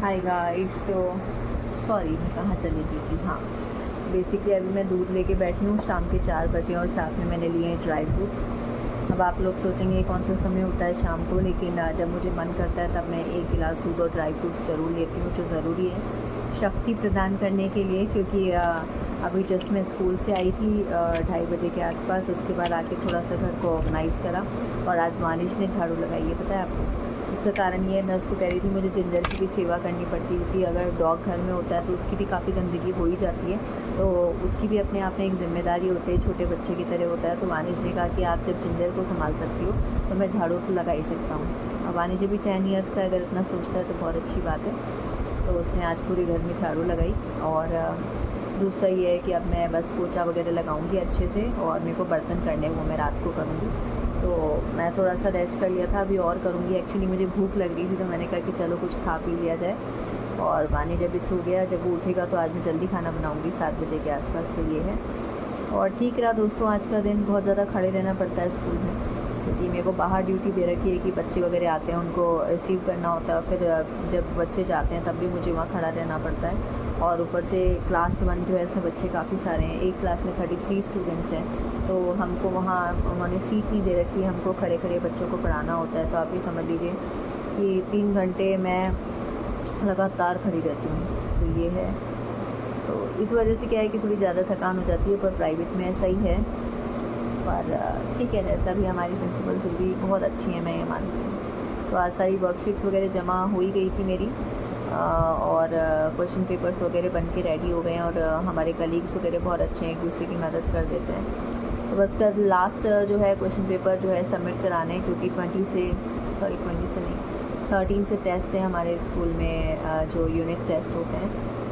Hi guys. तो sorry मैं कहाँ चली गई थी। हाँ, बेसिकली अभी मैं दूध लेके बैठी हूँ, शाम के 4 बजे, और साथ में मैंने लिए हैं ड्राई फ्रूट्स। अब आप लोग सोचेंगे ये कौन सा समय होता है शाम को, लेकिन जब मुझे मन करता है तब मैं 1 गिलास दूध और ड्राई फ्रूट्स ज़रूर लेती हूँ, जो ज़रूरी है शक्ति प्रदान करने के लिए। क्योंकि अभी जस्ट मैं स्कूल से आई थी 2:30 बजे के आसपास। उसके बाद आके थोड़ा सा घर को ऑर्गेनाइज़ करा, और आज मानिश ने झाड़ू लगाई है, पता है आपको। उसका कारण ये है, मैं उसको कह रही थी मुझे जिंजर की भी सेवा करनी पड़ती है, क्योंकि अगर डॉग घर में होता है तो उसकी भी काफ़ी गंदगी हो ही जाती है, तो उसकी भी अपने आप में एक जिम्मेदारी होती है, छोटे बच्चे की तरह होता है। तो वानिश ने कहा कि आप जब जिंजर को संभाल सकती हो तो मैं झाड़ू तो लगा ही सकता हूँ। अब वानिश भी 10 ईयर्स का, अगर इतना सोचता है तो बहुत अच्छी बात है। तो उसने आज पूरे घर में झाड़ू लगाई। और दूसरा ये है कि अब मैं बस पोछा वगैरह लगाऊंगी अच्छे से, और मेरे को बर्तन करने वो मैं रात को करूँगी। तो मैं थोड़ा सा रेस्ट कर लिया था, अभी और करूँगी। एक्चुअली मुझे भूख लग रही थी, तो मैंने कहा कि चलो कुछ खा पी लिया जाए। और वानी जब भी सो गया, जब वो उठेगा तो आज मैं जल्दी खाना बनाऊँगी 7 बजे के आसपास। तो ये है। और ठीक रहा दोस्तों, आज का दिन बहुत ज़्यादा खड़े रहना पड़ता है स्कूल में, क्योंकि मेरे को बाहर ड्यूटी दे रखी है कि बच्चे वगैरह आते हैं उनको रिसीव करना होता है। फिर जब बच्चे जाते हैं तब भी मुझे वहाँ खड़ा रहना पड़ता है। और ऊपर से क्लास 1 जो है सब बच्चे काफ़ी सारे हैं, एक क्लास में 33 स्टूडेंट्स हैं। तो हमको वहाँ उन्होंने सीट नहीं दे रखी है, हमको खड़े खड़े बच्चों को पढ़ाना होता है। तो आप ही समझ लीजिए कि 3 घंटे मैं लगातार खड़ी रहती हूँ। तो ये है। तो इस वजह से क्या है कि थोड़ी ज़्यादा थकान हो जाती है, पर प्राइवेट में ऐसा ही है। पर ठीक है, जैसा भी हमारी प्रिंसिपल फिर भी बहुत अच्छी है, मैं ये मानती हूँ। तो आज सारी वर्कशीट्स वगैरह जमा हो ही गई थी मेरी, और क्वेश्चन पेपर्स वगैरह बन के रेडी हो गए हैं। और हमारे कलीग्स वगैरह बहुत अच्छे हैं, एक दूसरे की मदद कर देते हैं। तो बस कल लास्ट जो है क्वेश्चन पेपर जो है सबमिट कराने हैं, क्योंकि 20 से नहीं 13 से टेस्ट है हमारे स्कूल में, जो यूनिट टेस्ट होते हैं,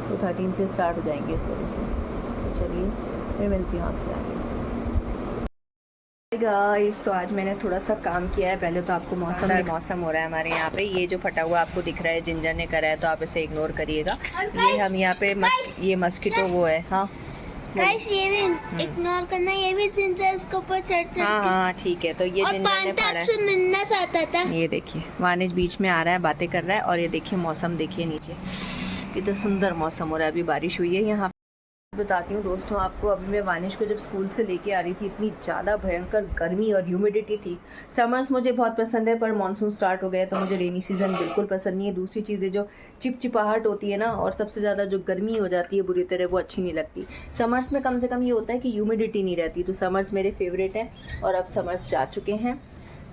तो 13 से स्टार्ट हो जाएंगे इस वजह से। तो चलिए फिर मिलती हूँ आपसे आगे। गाइस, तो आज मैंने थोड़ा सा काम किया है। पहले तो आपको मौसम हो रहा है हमारे यहाँ पे, ये जो फटा हुआ आपको दिख रहा है जिंजर ने करा है, तो आप इसे इग्नोर करिएगा। ये हम यहाँ पे ये मस्कीटो वो है। हाँ गाइस, ये भी इग्नोर करना, ये भी जिंजर इसके ऊपर चढ़ हाँ ठीक है। तो ये जिंजर ने फाड़ा है, मिलना चाहता था। ये देखिए वानिश बीच में आ रहा है, बातें कर रहा है। और ये देखिए मौसम देखिए नीचे, कितना सुंदर मौसम हो रहा है। अभी बारिश हुई है यहाँ। बताती हूँ दोस्तों आपको, अभी मैं वानिश को जब स्कूल से लेके आ रही थी, इतनी ज़्यादा भयंकर गर्मी और ह्यूमिडिटी थी। समर्स मुझे बहुत पसंद है, पर मानसून स्टार्ट हो गया तो मुझे रेनी सीज़न बिल्कुल पसंद नहीं है। दूसरी चीज़ें जो चिपचिपाहट होती है ना, और सबसे ज़्यादा जो गर्मी हो जाती है बुरी तरह, वो अच्छी नहीं लगती। समर्स में कम से कम ये होता है कि ह्यूमिडिटी नहीं रहती। तो समर्स मेरे फेवरेट हैं, और अब समर्स जा चुके हैं।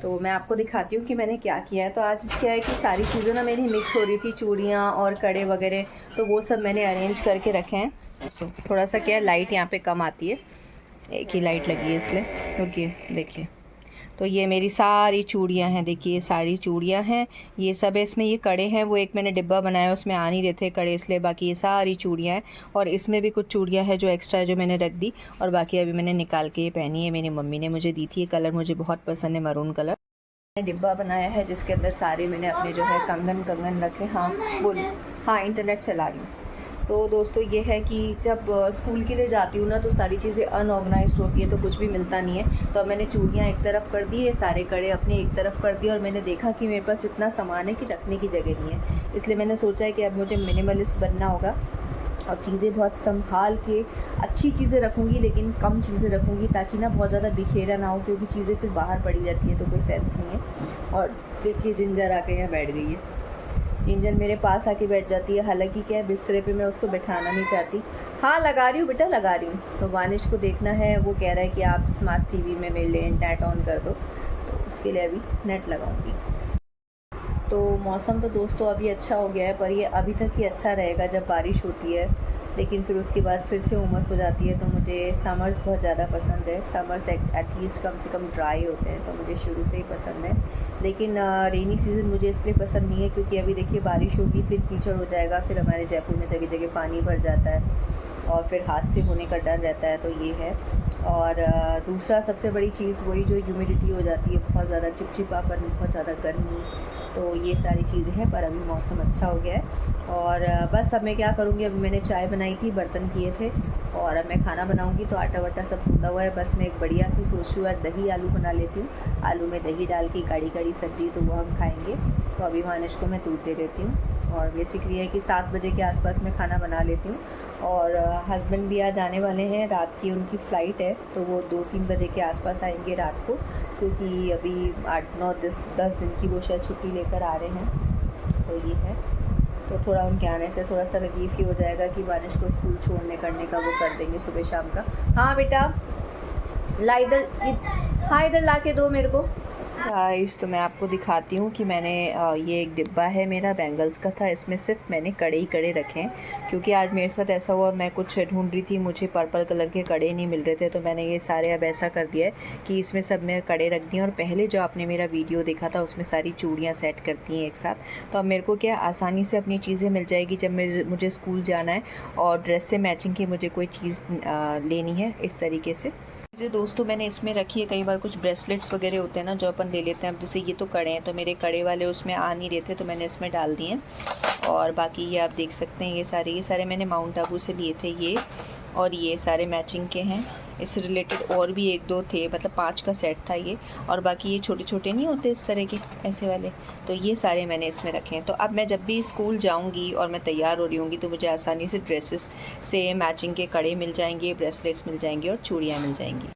तो मैं आपको दिखाती हूँ कि मैंने क्या किया है। तो आज क्या है कि सारी चीज़ें ना मेरी मिक्स हो रही थी, चूड़ियाँ और कड़े वगैरह, तो वो सब मैंने अरेंज करके रखे हैं। थोड़ा सा क्या है, लाइट यहाँ पे कम आती है, एक ही लाइट लगी है इसलिए। क्योंकि देखिए, तो ये मेरी सारी चूड़ियाँ हैं, देखिए ये सारी चूड़ियाँ हैं, ये सब है। इसमें ये कड़े हैं, वो एक मैंने डिब्बा बनाया, उसमें आ नहीं रहे थे कड़े, इसलिए बाकी ये सारी चूड़ियाँ हैं। और इसमें भी कुछ चूड़ियाँ हैं जो एक्स्ट्रा है, जो मैंने रख दी, और बाकी अभी मैंने निकाल के ये पहनी है। मेरी मम्मी ने मुझे दी थी, ये कलर मुझे बहुत पसंद है, मरून कलर। मैंने डिब्बा बनाया है जिसके अंदर सारे मैंने अपने जो है कंगन रखे। हाँ बोलिए। हाँ, इंटरनेट चला रही हूँ। तो दोस्तों ये है कि जब स्कूल के लिए जाती हूँ ना, तो सारी चीज़ें अनऑर्गेनाइज्ड होती है, तो कुछ भी मिलता नहीं है। तो अब मैंने चूड़ियाँ एक तरफ कर दी है, सारे कड़े अपने एक तरफ कर दिए, और मैंने देखा कि मेरे पास इतना सामान है कि रखने की जगह नहीं है। इसलिए मैंने सोचा है कि अब मुझे मिनिमलिस्ट बनना होगा, और चीज़ें बहुत संभाल के अच्छी चीज़ें रखूँगी, लेकिन कम चीज़ें रखूँगी, ताकि ना बहुत ज़्यादा बिखेरा ना हो, क्योंकि चीज़ें फिर बाहर पड़ी रहती हैं तो कोई सेंस नहीं है। और देखिए जिंजर आके यहाँ बैठ गई है। जिंजर मेरे पास आके बैठ जाती है, हालांकि क्या है, बिस्तरे पे मैं उसको बैठाना नहीं चाहती। हाँ लगा रही हूँ बेटा, लगा रही हूँ। तो वानिश को देखना है, वो कह रहा है कि आप स्मार्ट टीवी में मेरे लिए नेट ऑन कर दो, तो उसके लिए अभी नेट लगाऊंगी। तो मौसम तो दोस्तों अभी अच्छा हो गया है, पर ये अभी तक ही अच्छा रहेगा जब बारिश होती है, लेकिन फिर उसके बाद फिर से उमस हो जाती है। तो मुझे समर्स बहुत ज़्यादा पसंद है। समर्स एटलीस्ट कम से कम ड्राई होते हैं, तो मुझे शुरू से ही पसंद है। लेकिन रेनी सीज़न मुझे इसलिए पसंद नहीं है क्योंकि अभी देखिए बारिश होगी, फिर कीचड़ हो जाएगा, फिर हमारे जयपुर में जगह जगह पानी भर जाता है, और फिर हादसे होने का डर रहता है। तो ये है। और दूसरा सबसे बड़ी चीज़ वही जो ह्यूमिडिटी हो जाती है, बहुत ज़्यादा चिपचिपापन, बहुत ज़्यादा गर्मी, तो ये सारी चीज़ें हैं। पर अभी मौसम अच्छा हो गया है। और बस अब मैं क्या करूँगी, अभी मैंने चाय बनाई थी, बर्तन किए थे, और अब मैं खाना बनाऊँगी। तो आटा वाटा सब गूँधा हुआ है, बस मैं एक बढ़िया सी सोच रही हूँ आज दही आलू बना लेती हूँ। आलू में दही डाल के गाढ़ी गाढ़ी सब्ज़ी, तो वो हम खाएँगे। तो अभी मानिश को मैं दूध दे देती हूँ, और बेसिकली है कि 7 बजे के आसपास मैं खाना बना लेती हूँ। और हस्बैंड भी आज आने वाले हैं, रात की उनकी फ़्लाइट है, तो वो 2-3 बजे के आसपास आएंगे रात को, क्योंकि अभी 8-9-10 दिन की वो शायद छुट्टी लेकर आ रहे हैं। तो ये है, तो थोड़ा उनके आने से थोड़ा सा रिलीफ ही हो जाएगा कि वानिश को स्कूल छोड़ने करने का वो कर देंगे सुबह शाम का। हाँ बेटा, ला इधर, हाँ इधर ला के दो मेरे को। गाइस, तो मैं आपको दिखाती हूँ कि मैंने ये एक डिब्बा है मेरा बैंगल्स का था, इसमें सिर्फ मैंने कड़े ही कड़े रखे हैं, क्योंकि आज मेरे साथ ऐसा हुआ, मैं कुछ ढूंढ रही थी, मुझे पर्पल कलर के कड़े नहीं मिल रहे थे, तो मैंने ये सारे अब ऐसा कर दिया है कि इसमें सब मैं कड़े रख दिए। और पहले जो आपने मेरा वीडियो देखा था उसमें सारी चूड़ियाँ सेट करती हैं एक साथ, तो अब मेरे को क्या आसानी से अपनी चीज़ें मिल जाएगी जब मुझे स्कूल जाना है और ड्रेस से मैचिंग की मुझे कोई चीज़ लेनी है। इस तरीके से दोस्तों मैंने इसमें रखी है। कई बार कुछ ब्रेसलेट्स वगैरह होते हैं ना जो अपन ले लेते हैं, अब जैसे ये तो कड़े हैं, तो मेरे कड़े वाले उसमें आ नहीं रहे थे, तो मैंने इसमें डाल दिए हैं। और बाकी ये आप देख सकते हैं, ये सारे मैंने माउंट आबू से लिए थे ये, और ये सारे मैचिंग के हैं। इससे रिलेटेड और भी 1-2 थे, मतलब 5 का सेट था ये। और बाकी ये छोटे छोटे नहीं होते इस तरह के ऐसे वाले, तो ये सारे मैंने इसमें रखे हैं। तो अब मैं जब भी स्कूल जाऊंगी और मैं तैयार हो रही होंगी, तो मुझे आसानी से ड्रेसेस से मैचिंग के कड़े मिल जाएंगे, ब्रेसलेट्स मिल जाएंगे और चूड़ियाँ मिल जाएंगी।